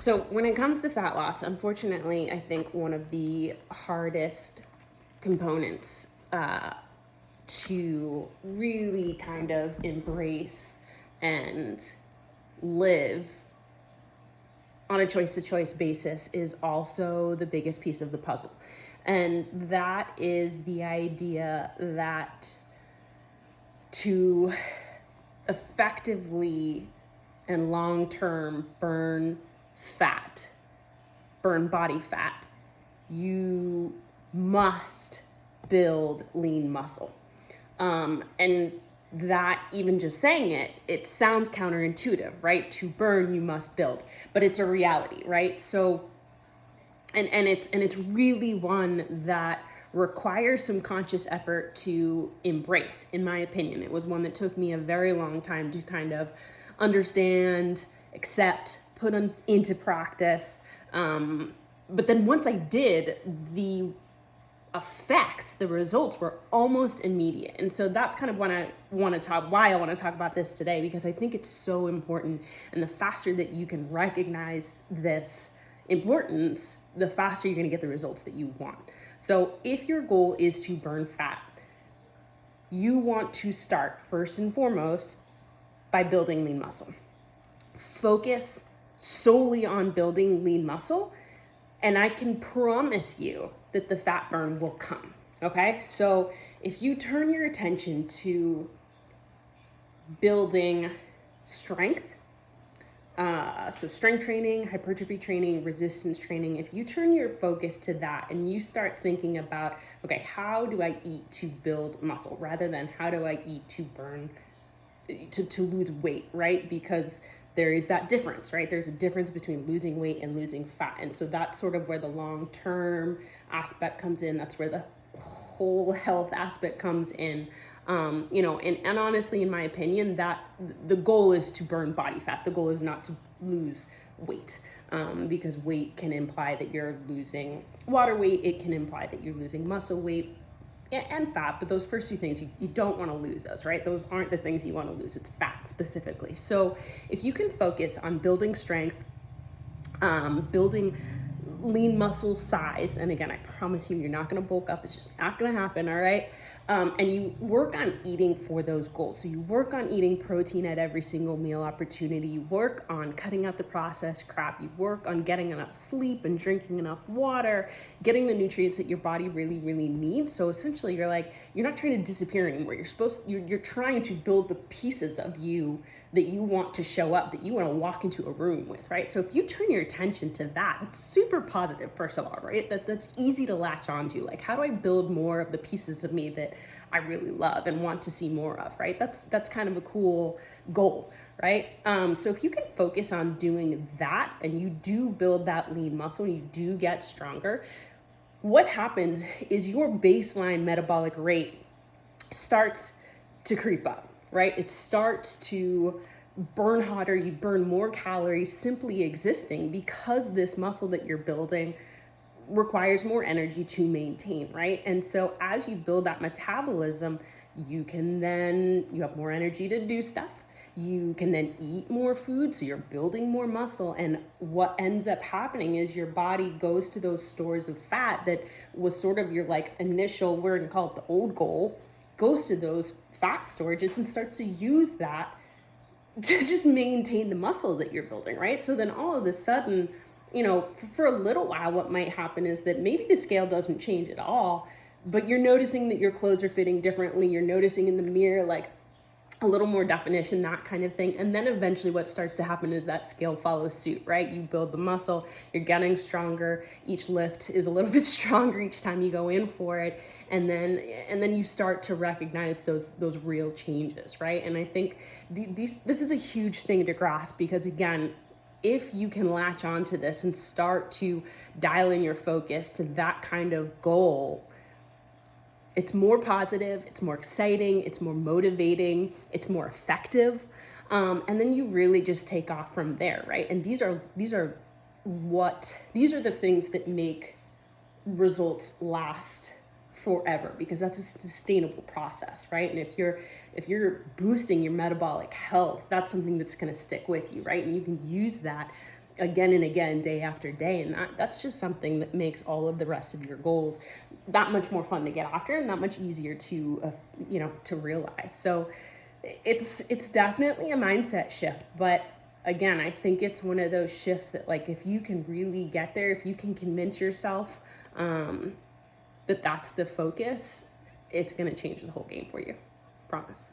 So when it comes to fat loss, unfortunately, I think one of the hardest components to really kind of embrace and live on a choice to choice basis is also the biggest piece of the puzzle. And that is the idea that to effectively and long term burn fat, burn body fat, you must build lean muscle. And that, even just saying it, it sounds counterintuitive, right? To burn, you must build, but it's a reality, right? So, and it's really one that requires some conscious effort to embrace, in my opinion. It was one that took me a very long time to kind of understand, accept, put into practice. But then once I did, the effects, the results were almost immediate. And so that's kind of why I want to talk about this today, because I think it's so important. And the faster that you can recognize this importance, the faster you're going to get the results that you want. So if your goal is to burn fat, you want to start first and foremost by building lean muscle. Focus solely on building lean muscle, and I can promise you that the fat burn will come, okay? So if you turn your attention to building strength, so strength training, hypertrophy training, resistance training, if you turn your focus to that and you start thinking about, okay, how do I eat to build muscle rather than how do I eat to burn, to lose weight, right? Because there is that difference, right? There's a difference between losing weight and losing fat. And so that's sort of where the long-term aspect comes in. That's where the whole health aspect comes in. And honestly, in my opinion, that the goal is to burn body fat. The goal is not to lose weight, because weight can imply that you're losing water weight. It can imply that you're losing muscle weight and fat, but those first two things, you don't want to lose those, right? Those aren't the things you want to lose. It's fat specifically. So if you can focus on building strength, building lean muscle size, and again, I promise you, you're not going to bulk up. It's just not going to happen, all right? And you work on eating for those goals. So you work on eating protein at every single meal opportunity. You work on cutting out the processed crap. You work on getting enough sleep and drinking enough water, getting the nutrients that your body really, really needs. So essentially, you're not trying to disappear anymore. You're trying to build the pieces of you that you want to show up, that you want to walk into a room with, right? So if you turn your attention to that, it's super positive, first of all, right? That's easy to latch onto. Like, how do I build more of the pieces of me that I really love and want to see more of, right? That's kind of a cool goal, right? So if you can focus on doing that and you do build that lean muscle, you do get stronger, what happens is your baseline metabolic rate starts to creep up, right? It starts to burn hotter, you burn more calories simply existing, because this muscle that you're building requires more energy to maintain, right? And so as you build that metabolism, you have more energy to do stuff. You can then eat more food, so you're building more muscle. And what ends up happening is your body goes to those stores of fat that was sort of your initial, we're gonna call it the old goal, goes to those fat storages and starts to use that to just maintain the muscle that you're building, right? So then all of a sudden, for a little while, what might happen is that maybe the scale doesn't change at all, but you're noticing that your clothes are fitting differently. You're noticing in the mirror, a little more definition, that kind of thing. And then eventually what starts to happen is that scale follows suit, right? You build the muscle, you're getting stronger. Each lift is a little bit stronger each time you go in for it. And then you start to recognize those real changes, right? And I think this is a huge thing to grasp, because again, if you can latch onto this and start to dial in your focus to that kind of goal, it's more positive, it's more exciting, it's more motivating, it's more effective. And then you really just take off from there, right? And these are the things that make results last forever, because that's a sustainable process, right? And if you're boosting your metabolic health, that's something that's going to stick with you, right? And you can use that again and again, day after day. And that's just something that makes all of the rest of your goals that much more fun to get after and that much easier to, to realize. So it's definitely a mindset shift, but again, I think it's one of those shifts that, like, if you can really get there, if you can convince yourself that that's the focus, it's going to change the whole game for you. Promise.